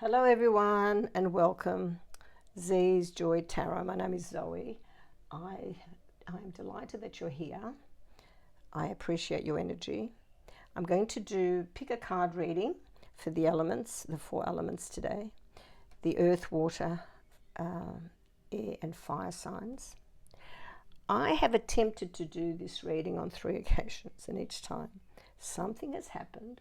Hello everyone and welcome. Z's Joy Tarot. My name is Zoe. I'm delighted that you're here. I appreciate your energy. I'm going to pick a card reading for the elements, the 4 elements today. The earth, water, air and fire signs. I have attempted to do this reading on 3 occasions, and each time something has happened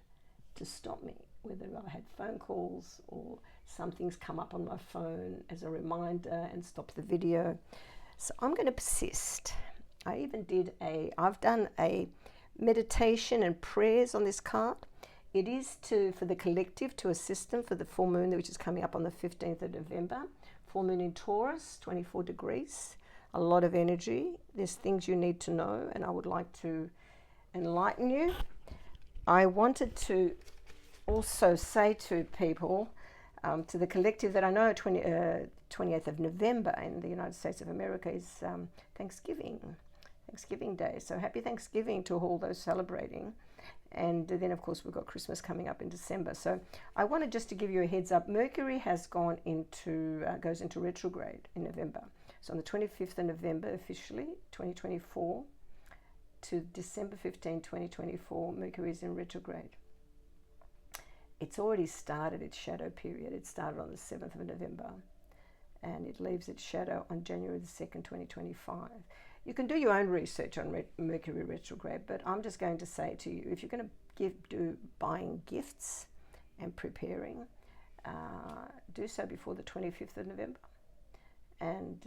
to stop me, whether I had phone calls or something's come up on my phone as a reminder and stopped the video. So I'm going to persist. I've done a meditation and prayers on this card. It is for the collective, to assist them for the full moon, which is coming up on the 15th of November. Full moon in Taurus, 24 degrees. A lot of energy. There's things you need to know, and I would like to enlighten you. I wanted to also say to people, to the collective, that I know 28th of November in the United States of America is Thanksgiving Day. So happy Thanksgiving to all those celebrating. And then, of course, we've got Christmas coming up in December. So I wanted just to give you a heads up. Mercury has goes into retrograde in November. So on the 25th of November, officially, 2024, to December 15, 2024, Mercury is in retrograde. It's already started its shadow period. It started on the 7th of November, and it leaves its shadow on January the 2nd, 2025. You can do your own research on Mercury retrograde, but I'm just going to say to you, if you're going to do buying gifts and preparing, do so before the 25th of November, and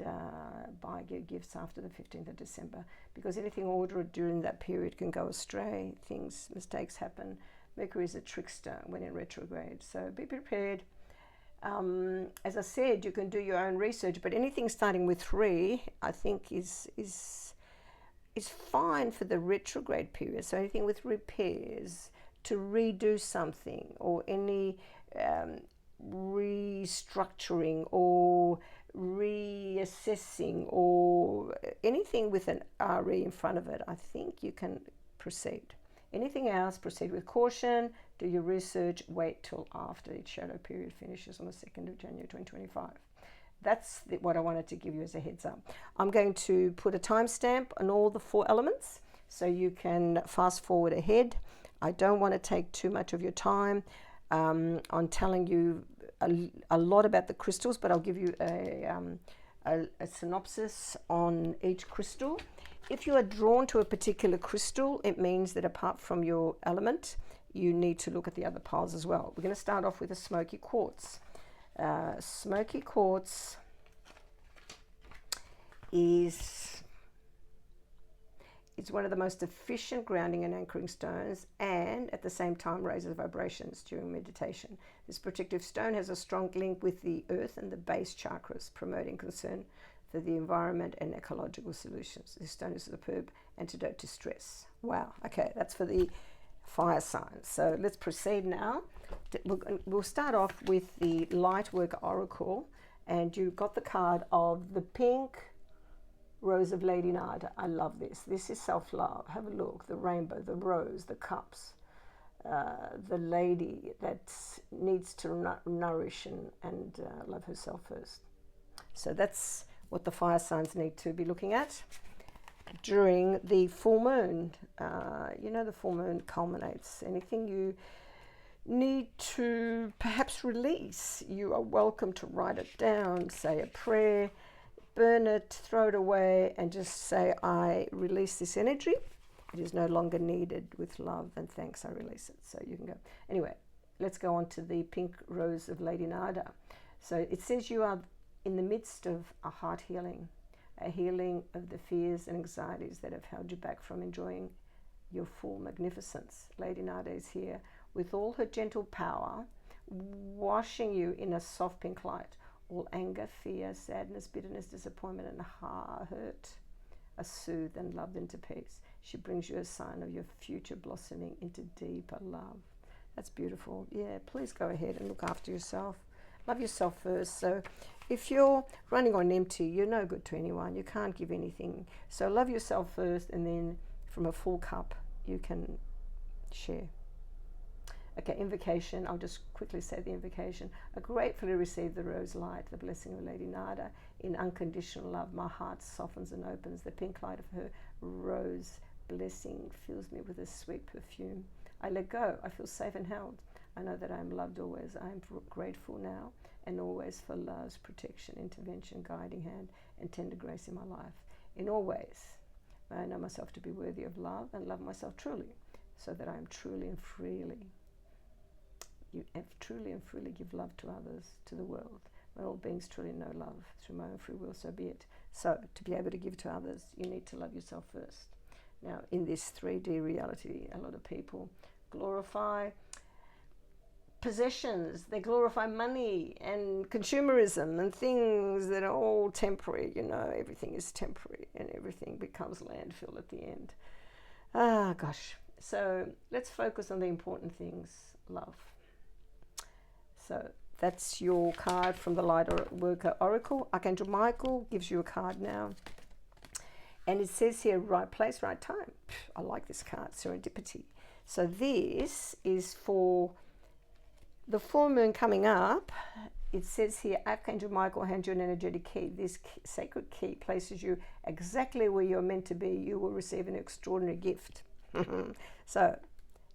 buy gifts after the 15th of December, because anything ordered during that period can go astray. Mistakes happen. Mercury is a trickster when in retrograde, so be prepared. As I said, you can do your own research, but anything starting with 3, I think, is fine for the retrograde period. So anything with repairs, to redo something, or any restructuring or reassessing, or anything with an RE in front of it, I think you can proceed. Anything else, proceed with caution, do your research, wait till after its shadow period finishes on the 2nd of January 2025. That's what I wanted to give you as a heads up. I'm going to put a timestamp on all the 4 elements so you can fast forward ahead. I don't want to take too much of your time on telling you a lot about the crystals, but I'll give you a synopsis on each crystal. If you are drawn to a particular crystal, it means that apart from your element, you need to look at the other piles as well. We're going to start off with a smoky quartz. Smoky quartz is one of the most efficient grounding and anchoring stones, and at the same time raises vibrations during meditation. This protective stone has a strong link with the earth and the base chakras, promoting concern for the environment and ecological solutions. This stone is a superb antidote to stress. Wow. Okay, that's for the fire signs. So let's proceed now. We'll start off with the Lightworker Oracle, and you've got the card of the pink Rose of Lady Nada. I love this. This is self-love. Have a look. The rainbow, the rose, the cups, the lady that needs to nourish and love herself first. So that's what the fire signs need to be looking at during the full moon. The full moon culminates. Anything you need to perhaps release, you are welcome to write it down, say a prayer, burn it, throw it away, and just say, I release this energy. It is no longer needed. With love and thanks, I release it. So you can go. Anyway, let's go on to the pink Rose of Lady Nada. So it says you are in the midst of a heart healing, a healing of the fears and anxieties that have held you back from enjoying your full magnificence. Lady Nada is here with all her gentle power, washing you in a soft pink light. All anger, fear, sadness, bitterness, disappointment, and hurt are soothed and loved into peace. She brings you a sign of your future blossoming into deeper love. That's beautiful. Yeah, please go ahead and look after yourself. Love yourself first. So if you're running on empty, you're no good to anyone. You can't give anything. So love yourself first, and then from a full cup, you can share. Okay, invocation. I'll just quickly say the invocation. I gratefully receive the rose light, the blessing of Lady Nada. In unconditional love, my heart softens and opens. The pink light of her rose blessing fills me with a sweet perfume. I let go. I feel safe and held. I know that I am loved always. I am grateful now and always for love's protection, intervention, guiding hand, and tender grace in my life. In all ways, may I know myself to be worthy of love and love myself truly, so that I am truly and freely give love to others, to the world. May all beings truly know love through my own free will, so be it. So, to be able to give to others, you need to love yourself first. Now, in this 3D reality, a lot of people glorify possessions, they glorify money and consumerism and things that are all temporary. You know, everything is temporary and everything becomes landfill at the end. Ah, gosh. So let's focus on the important things. Love. So that's your card from the Lightworker Oracle. Archangel Michael gives you a card now. And it says here, right place, right time. I like this card, serendipity. So this is for the full moon coming up. It says here, Archangel Michael hands you an energetic key. This sacred key places you exactly where you're meant to be. You will receive an extraordinary gift. So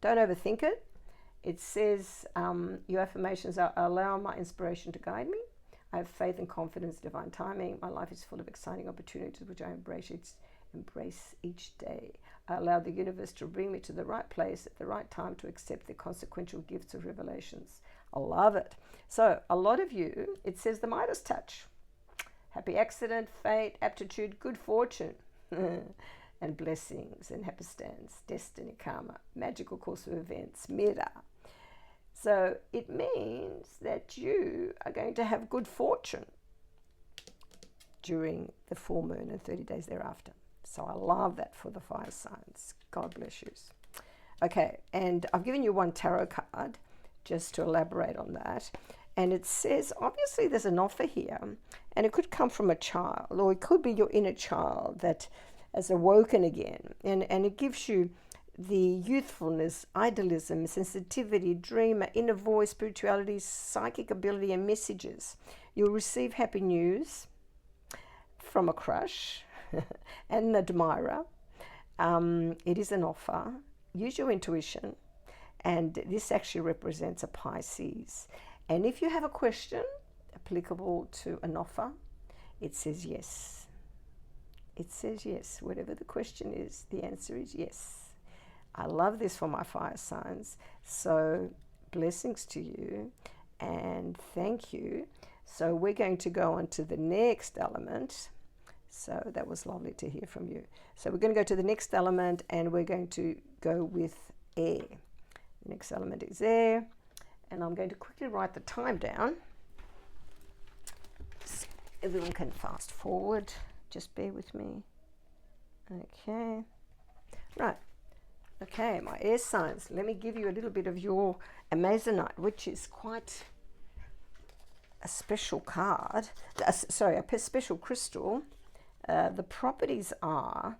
don't overthink it. It says, your affirmations are, allow my inspiration to guide me. I have faith and confidence in divine timing. My life is full of exciting opportunities which I embrace each day. I allow the universe to bring me to the right place at the right time to accept the consequential gifts of revelations. I love it. So a lot of you, it says the Midas touch. Happy accident, fate, aptitude, good fortune, and blessings and happenstance, destiny, karma, magical course of events, mira. So it means that you are going to have good fortune during the full moon and 30 days thereafter. So I love that for the fire signs. God bless you. Okay, and I've given you one tarot card just to elaborate on that. And it says, obviously there's an offer here, and it could come from a child, or it could be your inner child that has awoken again. And it gives you the youthfulness, idealism, sensitivity, dreamer, inner voice, spirituality, psychic ability, and messages. You'll receive happy news from a crush and an admirer. It is an offer. Use your intuition. And this actually represents a Pisces. And if you have a question applicable to an offer, it says yes. It says yes. Whatever the question is, the answer is yes. I love this for my fire signs. So blessings to you and thank you. So we're going to go on to the next element. So that was lovely to hear from you. So we're going to go to the next element, and we're going to go with air. The next element is air. And I'm going to quickly write the time down. So everyone can fast forward. Just bear with me. Okay. Right. Okay, my air signs. Let me give you a little bit of your Amazonite, which is quite a special card. Sorry, a special crystal. The properties are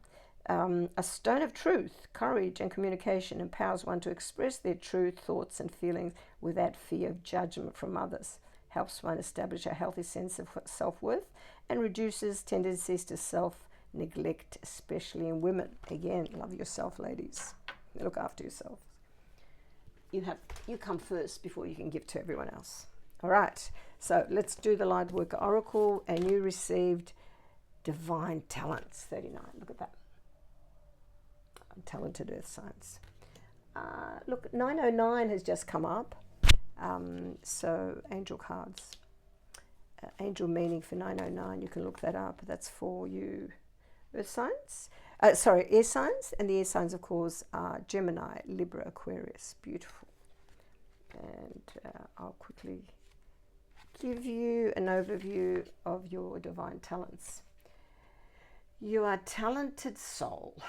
a stone of truth, courage and communication, empowers one to express their true thoughts and feelings without fear of judgment from others, helps one establish a healthy sense of self-worth, and reduces tendencies to self-neglect, especially in women. Again, love yourself, ladies. Look after yourself. You come first before you can give to everyone else. All right, so let's do the Lightworker Oracle, and you received Divine Talents, 39. Look at that. Talented earth signs. Look, 909 has just come up. So angel cards. Angel meaning for 909, you can look that up. That's for you earth signs. Air signs. And the air signs, of course, are Gemini, Libra, Aquarius. Beautiful. And I'll quickly give you an overview of your divine talents. You are a talented soul.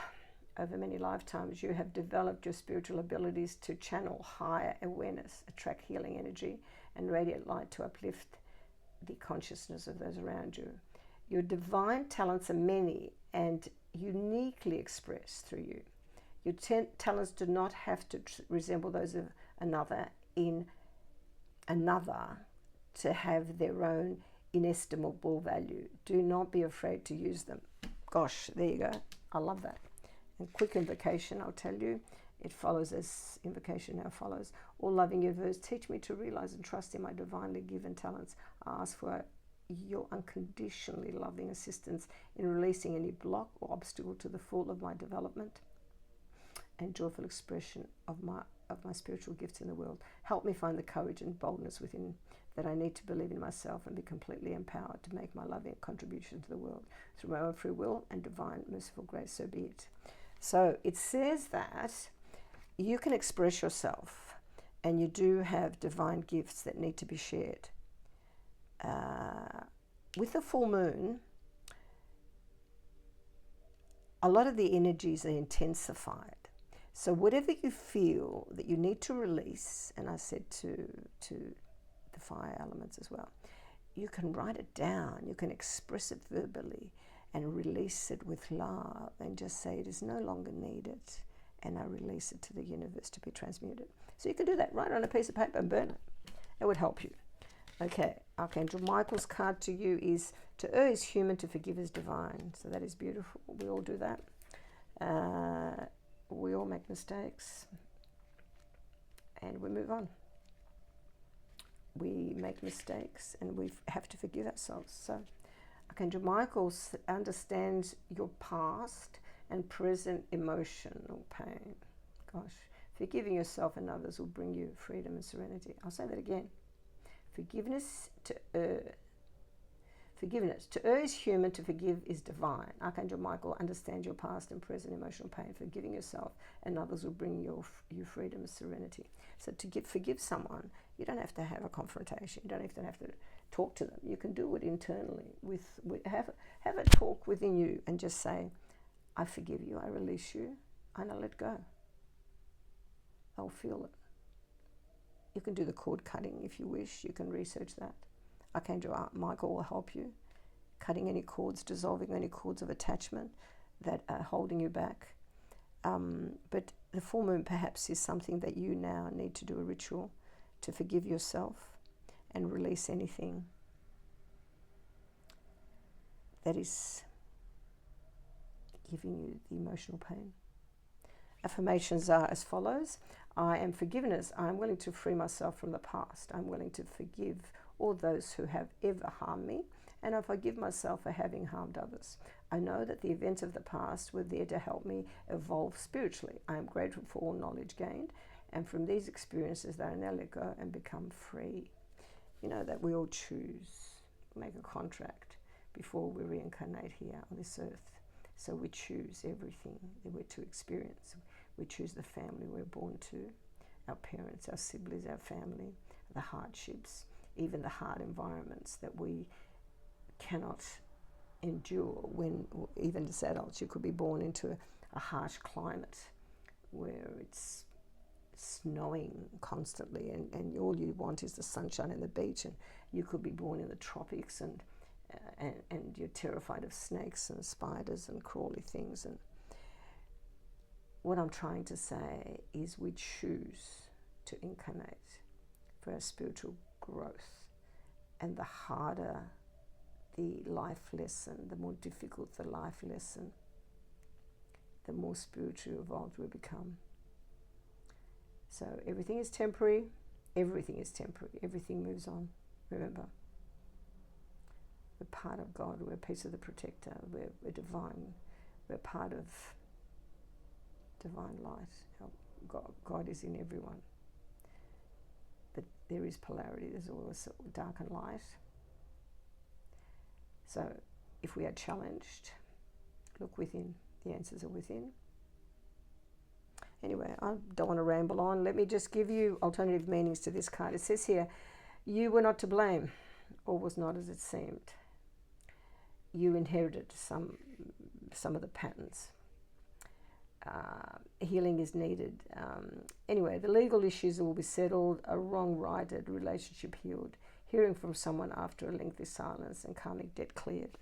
Over many lifetimes, you have developed your spiritual abilities to channel higher awareness, attract healing energy, and radiate light to uplift the consciousness of those around you. Your divine talents are many and uniquely expressed through you. Your talents do not have to resemble those of another in another to have their own inestimable value. Do not be afraid to use them. Gosh, there you go. I love that. And quick invocation, I'll tell you. It follows as invocation now follows. All loving universe, teach me to realize and trust in my divinely given talents. I ask for your unconditionally loving assistance in releasing any block or obstacle to the full of my development and joyful expression of my spiritual gifts in the world. Help me find the courage and boldness within that I need to believe in myself and be completely empowered to make my loving contribution to the world through my own free will and divine merciful grace. So be it. So it says that you can express yourself, and you do have divine gifts that need to be shared. With the full moon, a lot of the energies are intensified. So whatever you feel that you need to release, and I said to the fire elements as well, you can write it down, you can express it verbally and release it with love and just say it is no longer needed, and I release it to the universe to be transmuted. So you can do that, write it on a piece of paper and burn it. It would help you. Okay, Archangel Michael's card to you is, to err is human, to forgive is divine. So that is beautiful. We all do that. We all make mistakes, and we move on. We make mistakes, and we have to forgive ourselves. So Archangel Michael understands your past and present emotional pain. Gosh, forgiving yourself and others will bring you freedom and serenity. I'll say that again. Forgiveness to err. Forgiveness. To err is human, to forgive is divine. Archangel Michael understands your past and present emotional pain. Forgiving yourself and others will bring you freedom and serenity. So to forgive someone, you don't have to have a confrontation. You don't have to talk to them. You can do it internally. Have a talk within you and just say, I forgive you, I release you, and I let go. I'll feel it. You can do the cord cutting if you wish. You can research that. Archangel Michael will help you, cutting any cords, dissolving any cords of attachment that are holding you back. But the full moon perhaps is something that you now need to do a ritual to forgive yourself and release anything that is giving you the emotional pain. Affirmations are as follows. I am forgiveness. I am willing to free myself from the past. I'm willing to forgive all those who have ever harmed me, and I forgive myself for having harmed others. I know that the events of the past were there to help me evolve spiritually. I am grateful for all knowledge gained, and from these experiences that I now let go and become free. You know that we all choose, make a contract before we reincarnate here on this earth. So we choose everything that we're to experience. We choose the family we're born to, our parents, our siblings, our family, the hardships, even the hard environments that we cannot endure. When, even as adults, you could be born into a harsh climate where it's snowing constantly and all you want is the sunshine and the beach, and you could be born in the tropics and you're terrified of snakes and spiders and crawly things. And what I'm trying to say is we choose to incarnate for our spiritual growth, and the harder the life lesson, the more difficult the life lesson, the more spiritually evolved we become. So everything is temporary, everything moves on. Remember, we're part of God, we're a piece of the protector, we're divine, we're part of divine light. God is in everyone. But there is polarity, there's always dark and light. So if we are challenged, look within, the answers are within. Anyway, I don't want to ramble on. Let me just give you alternative meanings to this card. It says here, you were not to blame. All was not as it seemed. You inherited some of the patterns. Healing is needed. Anyway, the legal issues will be settled, a wrong-righted relationship healed, hearing from someone after a lengthy silence, and karmic debt cleared.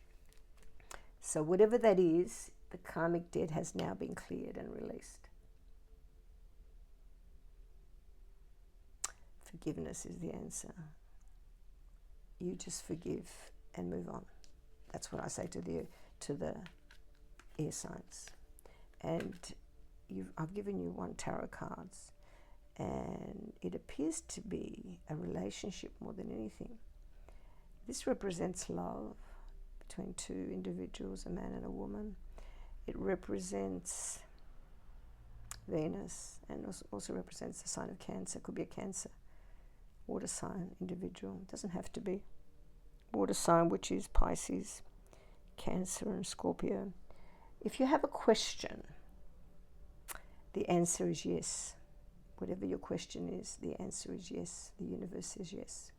So whatever that is, the karmic debt has now been cleared and released. Forgiveness is the answer. You just forgive and move on. That's what I say to the air signs. And I've given you 1 tarot cards, and it appears to be a relationship more than anything. This represents love between 2 individuals, a man and a woman. It represents Venus, and also represents the sign of Cancer. It could be a Cancer, water sign individual. It doesn't have to be. Water sign, which is Pisces, Cancer, and Scorpio. If you have a question, the answer is yes. Whatever your question is, the answer is yes. The universe says yes.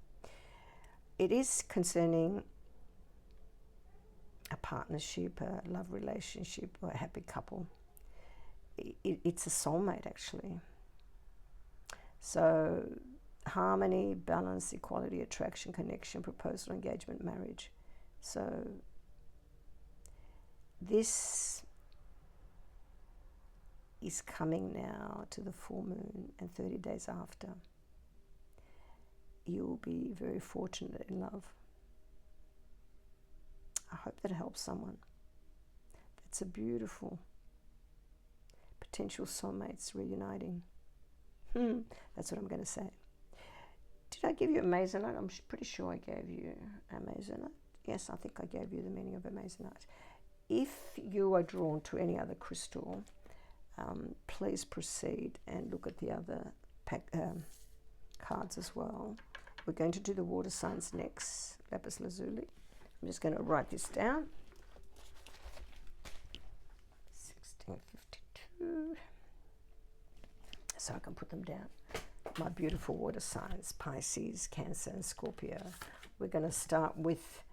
It is concerning a partnership, a love relationship, or a happy couple. It's a soulmate, actually. So, harmony, balance, equality, attraction, connection, proposal, engagement, marriage. So, this is coming now to the full moon, and 30 days after, you'll be very fortunate in love. I hope that helps someone. That's a beautiful potential soulmates reuniting. That's what I'm going to say. Did I give you Amazonite? I'm pretty sure I gave you Amazonite. Yes, I think I gave you the meaning of Amazonite. If you are drawn to any other crystal, please proceed and look at the other cards as well. We're going to do the water signs next, Lapis Lazuli. I'm just going to write this down. 1652. So I can put them down. My beautiful water signs, Pisces, Cancer, and Scorpio. We're going to start with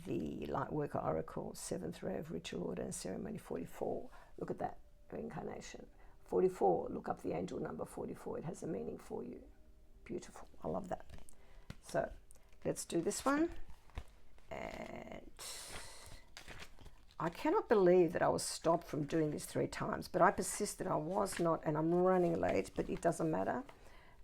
the Lightworker Oracle, 7th ray of ritual order and ceremony, 44. Look at that reincarnation. 44, look up the angel number 44. It has a meaning for you. Beautiful. I love that. So let's do this one. And I cannot believe that I was stopped from doing this 3 times, but I persisted. I was not, and I'm running late, but it doesn't matter.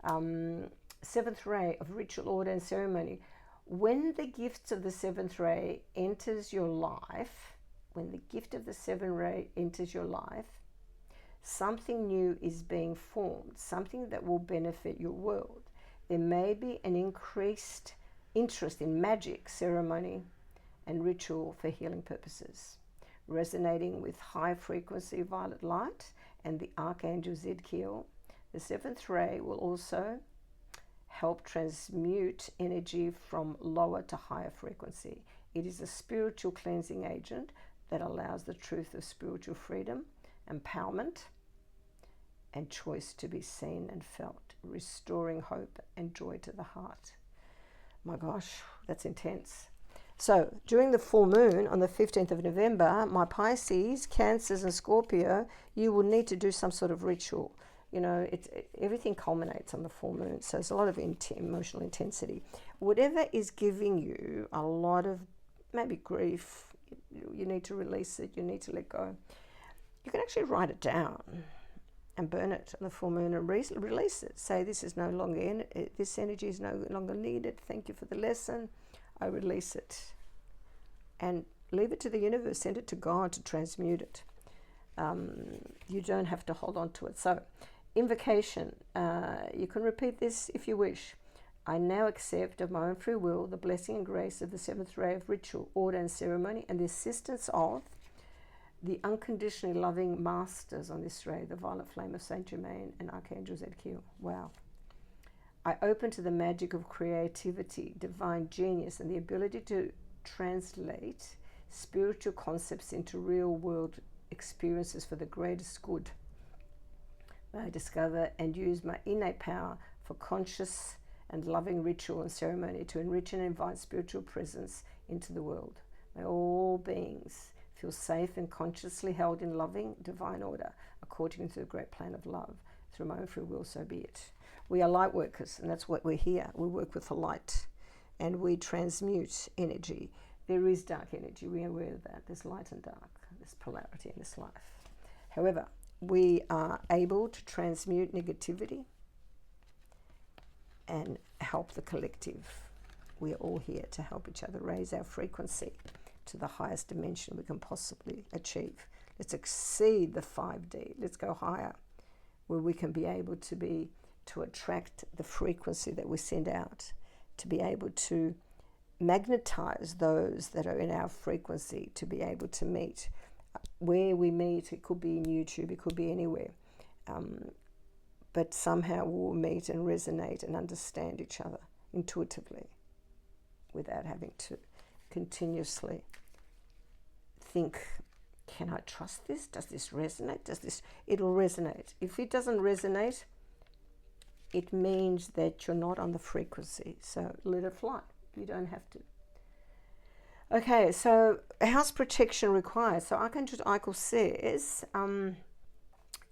7th ray of ritual order and ceremony. When the gifts of the 7th ray enters your life, when the gift of the 7th ray enters your life, something new is being formed, something that will benefit your world. There may be an increased interest in magic, ceremony, and ritual for healing purposes, resonating with high frequency violet light and the Archangel Michael. The 7th ray will also help transmute energy from lower to higher frequency. It is a spiritual cleansing agent that allows the truth of spiritual freedom, empowerment, and choice to be seen and felt, restoring hope and joy to the heart. My gosh, that's intense. So during the full moon on the 15th of November, my Pisces, Cancers, and Scorpio, you will need to do some sort of ritual. You know, everything culminates on the full moon, so there's a lot of emotional intensity. Whatever is giving you a lot of maybe grief, you need to release it, you need to let go. You can actually write it down and burn it on the full moon and release it. Say, this is no longer this energy is no longer needed. Thank you for the lesson. I release it. And leave it to the universe. Send it to God to transmute it. You don't have to hold on to it. So, invocation. You can repeat this if you wish. I now accept of my own free will the blessing and grace of the 7th ray of ritual, order, and ceremony, and the assistance of the unconditionally loving masters on this ray, the violet flame of Saint Germain and Archangel Michael. Wow. I open to the magic of creativity, divine genius, and the ability to translate spiritual concepts into real world experiences for the greatest good. May I discover and use my innate power for conscious and loving ritual and ceremony to enrich and invite spiritual presence into the world. May all beings feel safe and consciously held in loving divine order according to the great plan of love. Through my own free will, so be it. We are light workers, and that's what we're here. We work with the light, and we transmute energy. There is dark energy. We are aware of that. There's light and dark. There's polarity in this life. However, we are able to transmute negativity and help the collective. We're all here to help each other raise our frequency to the highest dimension we can possibly achieve. Let's exceed the 5D. Let's go higher, where we can be able to attract the frequency that we send out, to be able to magnetize those that are in our frequency, to be able to meet. Where we meet, it could be in YouTube, it could be anywhere. But somehow we'll meet and resonate and understand each other intuitively without having to continuously think, can I trust this? Does this resonate? It'll resonate. If it doesn't resonate, it means that you're not on the frequency. So let it fly. You don't have to. Okay, so house protection required. So Archangel Michael says,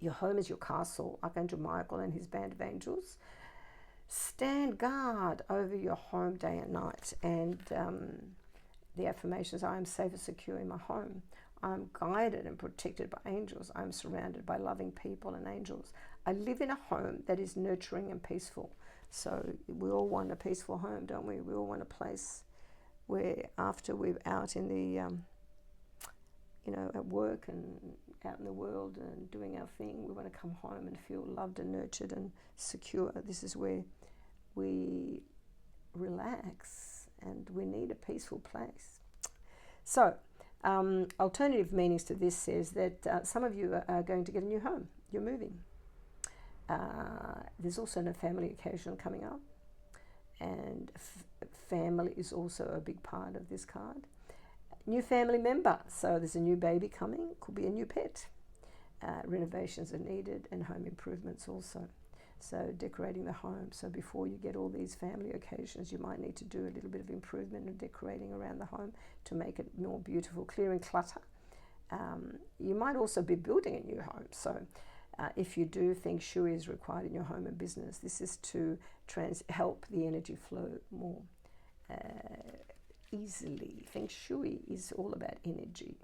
your home is your castle. Archangel Michael and his band of angels stand guard over your home day and night. And the affirmations: I am safe and secure in my home. I'm guided and protected by angels. I'm surrounded by loving people and angels. I live in a home that is nurturing and peaceful. So we all want a peaceful home, don't we? We all want a place where after we're out in the, at work and out in the world and doing our thing, we want to come home and feel loved and nurtured and secure. This is where we relax, and we need a peaceful place. So alternative meanings to this says that some of you are going to get a new home. You're moving. There's also a family occasion coming up, and family is also a big part of this card. New family member, so there's a new baby coming, could be a new pet. Renovations are needed, and home improvements also. So decorating the home. So before you get all these family occasions, you might need to do a little bit of improvement and decorating around the home to make it more beautiful, clearing clutter. You might also be building a new home. So if you do think Shui is required in your home and business, this is to help the energy flow more easily. Feng Shui is all about energy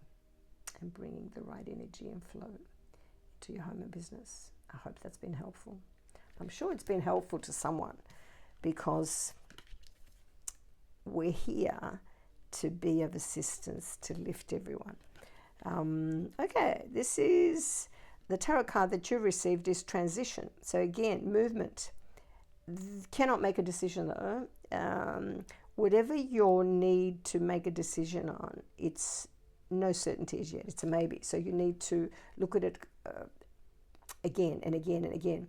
and bringing the right energy and flow to your home and business. I hope that's been helpful. I'm sure it's been helpful to someone, because we're here to be of assistance, to lift everyone. Okay, this is the tarot card that you've received is transition. So again, movement. Cannot make a decision though. Whatever your need to make a decision on, it's no certainty as yet. It's a maybe. So you need to look at it again and again and again.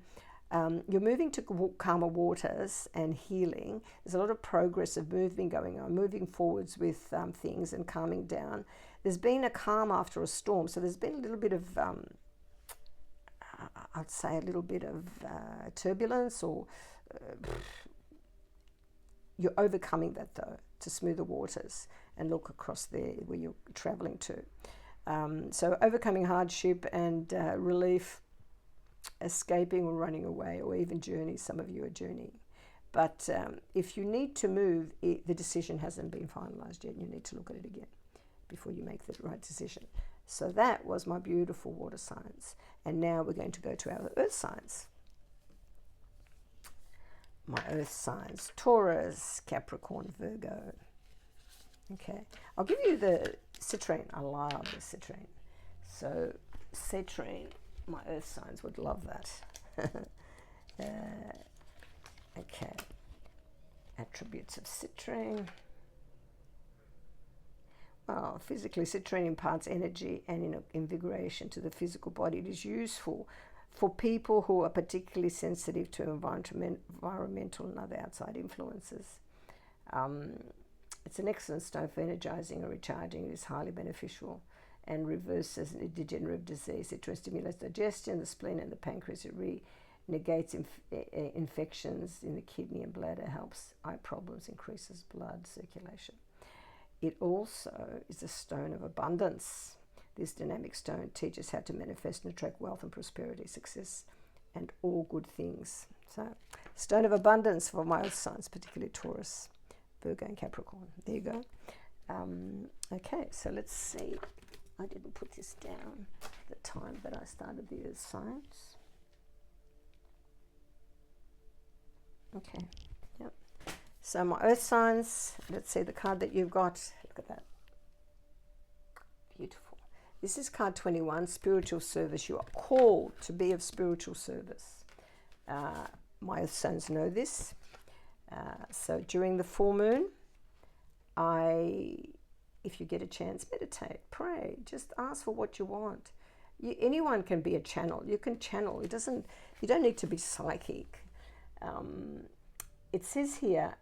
You're moving to calmer waters and healing. There's a lot of progress of movement going on, moving forwards with things and calming down. There's been a calm after a storm. So there's been a little bit of, I'd say a little bit of turbulence, or you're overcoming that though, to smooth the waters and look across there where you're traveling to. So overcoming hardship and relief, escaping or running away, or even journey. Some of you are journeying. But if you need to move, the decision hasn't been finalized yet. You need to look at it again before you make the right decision. So that was my beautiful water signs. And now we're going to go to our earth signs. My earth signs: Taurus, Capricorn, Virgo. Okay, I'll give you the citrine. I love the citrine. So citrine, my earth signs would love that. Okay, attributes of citrine. Well, physically, citrine imparts energy and invigoration to the physical body. It is useful for people who are particularly sensitive to environmental and other outside influences. It's an excellent stone for energizing and recharging. It is highly beneficial and reverses degenerative disease. It stimulates digestion, the spleen and the pancreas. It negates infections in the kidney and bladder, helps eye problems, increases blood circulation. It also is a stone of abundance. This dynamic stone teaches how to manifest and attract wealth and prosperity, success, and all good things. So, stone of abundance for my earth signs, particularly Taurus, Virgo, and Capricorn. There you go. Okay, so let's see. I didn't put this down the time that I started the earth signs. Okay. So my earth signs, let's see the card that you've got. Look at that. Beautiful. This is card 21, spiritual service. You are called to be of spiritual service. My earth signs know this. So during the full moon, if you get a chance, meditate, pray, just ask for what you want. Anyone can be a channel. You can channel. You don't need to be psychic. It says here,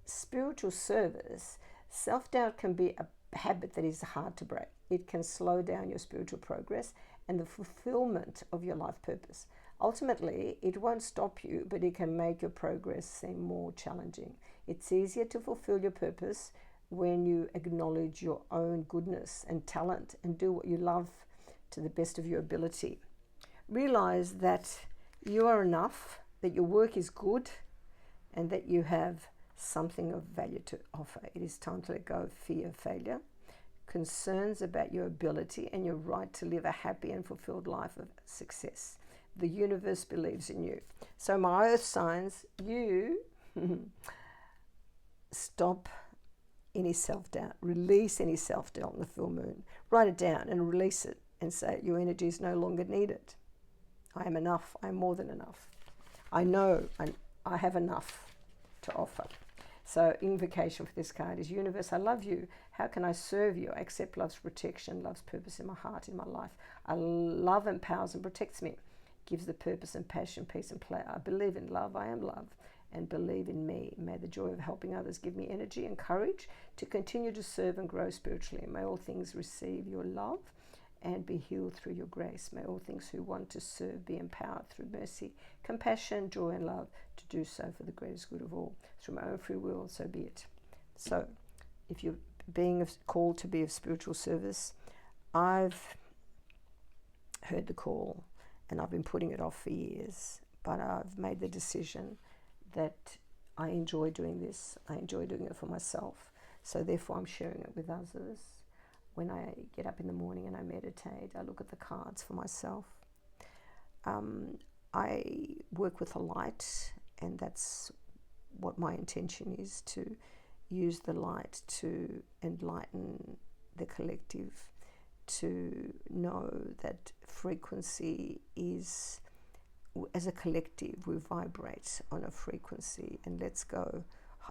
spiritual service, self-doubt can be a habit that is hard to break. It can slow down your spiritual progress and the fulfillment of your life purpose. Ultimately, it won't stop you, but it can make your progress seem more challenging. It's easier to fulfill your purpose when you acknowledge your own goodness and talent and do what you love to the best of your ability. Realize that you are enough, that your work is good, and that you have something of value to offer. It is time to let go of fear of failure, concerns about your ability and your right to live a happy and fulfilled life of success. The universe believes in you. So my earth signs, you stop any self-doubt, release any self-doubt on the full moon. Write it down and release it and say your energy is no longer needed. I am enough. I am more than enough. I know I have enough to offer. So invocation for this card is, universe, I love you. How can I serve you? I accept love's protection, love's purpose in my heart, in my life. Love empowers and protects me, gives the purpose and passion, peace and play. I believe in love. I am love, and believe in me. May the joy of helping others give me energy and courage to continue to serve and grow spiritually. May all things receive your love and be healed through your grace. May all things who want to serve be empowered through mercy, compassion, joy and love to do so for the greatest good of all. Through my own free will, so be it. So if you're being called to be of spiritual service, I've heard the call and I've been putting it off for years, but I've made the decision that I enjoy doing this. I enjoy doing it for myself. So therefore I'm sharing it with others. When I get up in the morning and I meditate, I look at the cards for myself. I work with the light, and that's what my intention is, to use the light to enlighten the collective, to know that frequency is, as a collective, we vibrate on a frequency, and let's go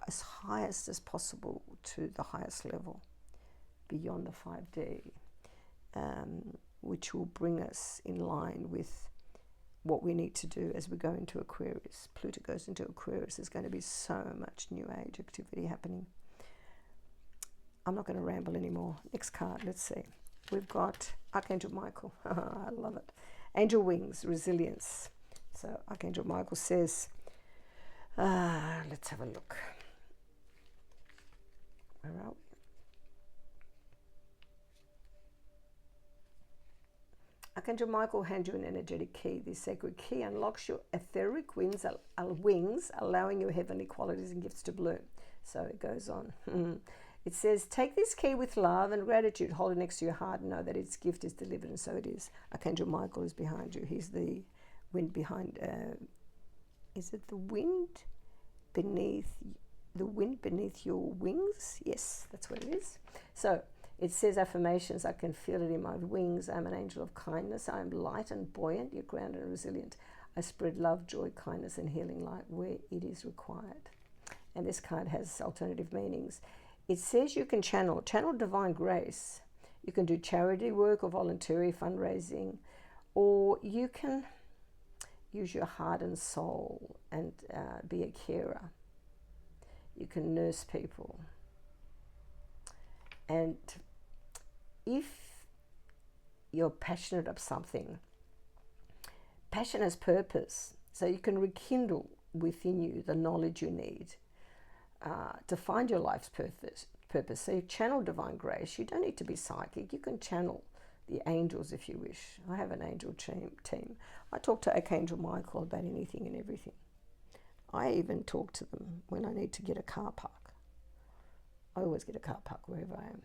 as highest as possible to the highest level, beyond the 5D, which will bring us in line with what we need to do as we go into Aquarius. Pluto goes into Aquarius. There's going to be so much New Age activity happening. I'm not going to ramble anymore. Next card, let's see. We've got Archangel Michael. I love it. Angel wings, resilience. So Archangel Michael says, let's have a look. Where are we? Archangel Michael hands you an energetic key. This sacred key unlocks your etheric wings, allowing your heavenly qualities and gifts to bloom. So it goes on. It says, take this key with love and gratitude. Hold it next to your heart and know that its gift is delivered, and so it is. Archangel Michael is behind you. He's the wind behind, is it the wind beneath your wings? Yes, that's what it is. So it says affirmations, I can feel it in my wings. I'm an angel of kindness. I am light and buoyant, yet grounded and resilient. I spread love, joy, kindness, and healing light where it is required. And this card has alternative meanings. It says you can channel divine grace. You can do charity work or voluntary fundraising, or you can use your heart and soul and be a carer. You can nurse people. And if you're passionate of something, passion has purpose, so you can rekindle within you the knowledge you need to find your life's purpose. So you channel divine grace. You don't need to be psychic. You can channel the angels if you wish. I have an angel team. I talk to Archangel Michael about anything and everything. I even talk to them when I need to get a car park. I always get a car park wherever I am.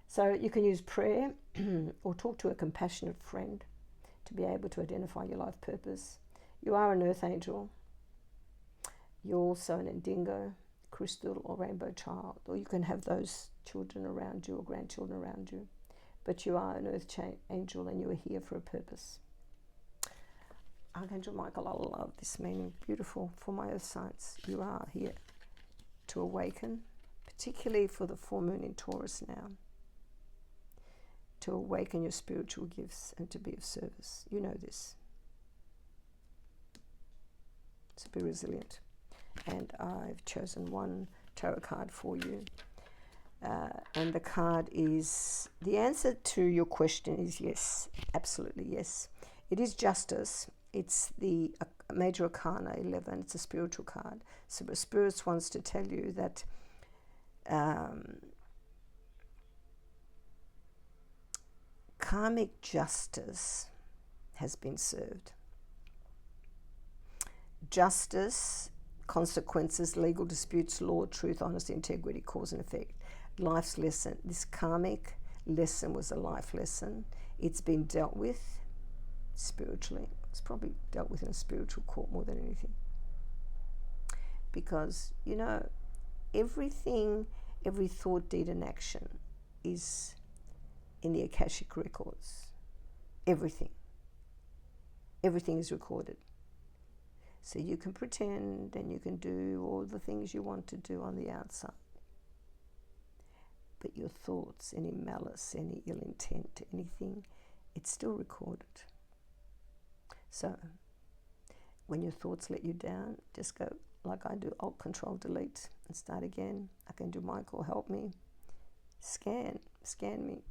So you can use prayer or talk to a compassionate friend to be able to identify your life purpose. You are an earth angel. You're also an indigo, crystal, or rainbow child, or you can have those children around you or grandchildren around you. But you are an earth angel and you are here for a purpose. Archangel Michael, I love this meaning. Beautiful for my earth signs. You are here to awaken, particularly for the full moon in Taurus now. To awaken your spiritual gifts and to be of service. You know this. So be resilient. And I've chosen one tarot card for you. And the card is, the answer to your question is yes, absolutely yes. It is justice. It's the major arcana 11. It's a spiritual card. So the Spirit wants to tell you that karmic justice has been served. Justice, consequences, legal disputes, law, truth, honesty, integrity, cause and effect. Life's lesson. This karmic lesson was a life lesson. It's been dealt with spiritually. It's probably dealt with in a spiritual court more than anything. Because, you know, everything, every thought, deed and action is in the Akashic records. Everything. Everything is recorded. So you can pretend and you can do all the things you want to do on the outside. But your thoughts, any malice, any ill intent, anything, it's still recorded. So when your thoughts let you down, just go like I do, Alt Control Delete and start again. I can do Michael help me. Scan me.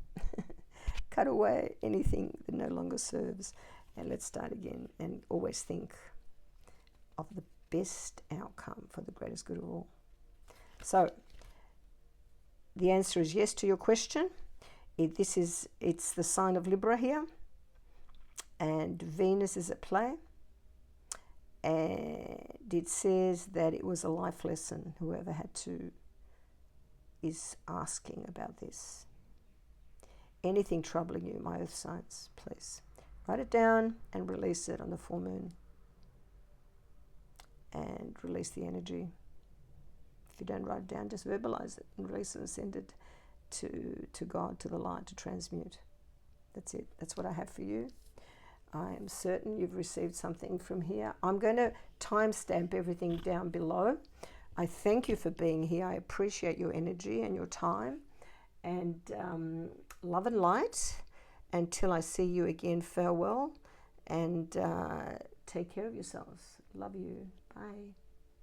Cut away anything that no longer serves and let's start again. And always think of the best outcome for the greatest good of all. So the answer is yes to your question. It's the sign of Libra here, and Venus is at play, and it says that it was a life lesson. Whoever is asking about this. Anything troubling you, my earth signs, please write it down and release it on the full moon. And release the energy. If you don't write it down, just verbalize it and release it and send it to God, to the light, to transmute. That's it. That's what I have for you. I am certain you've received something from here. I'm going to timestamp everything down below. I thank you for being here. I appreciate your energy and your time. And love and light. Until I see you again, farewell. And take care of yourselves. Love you. Bye.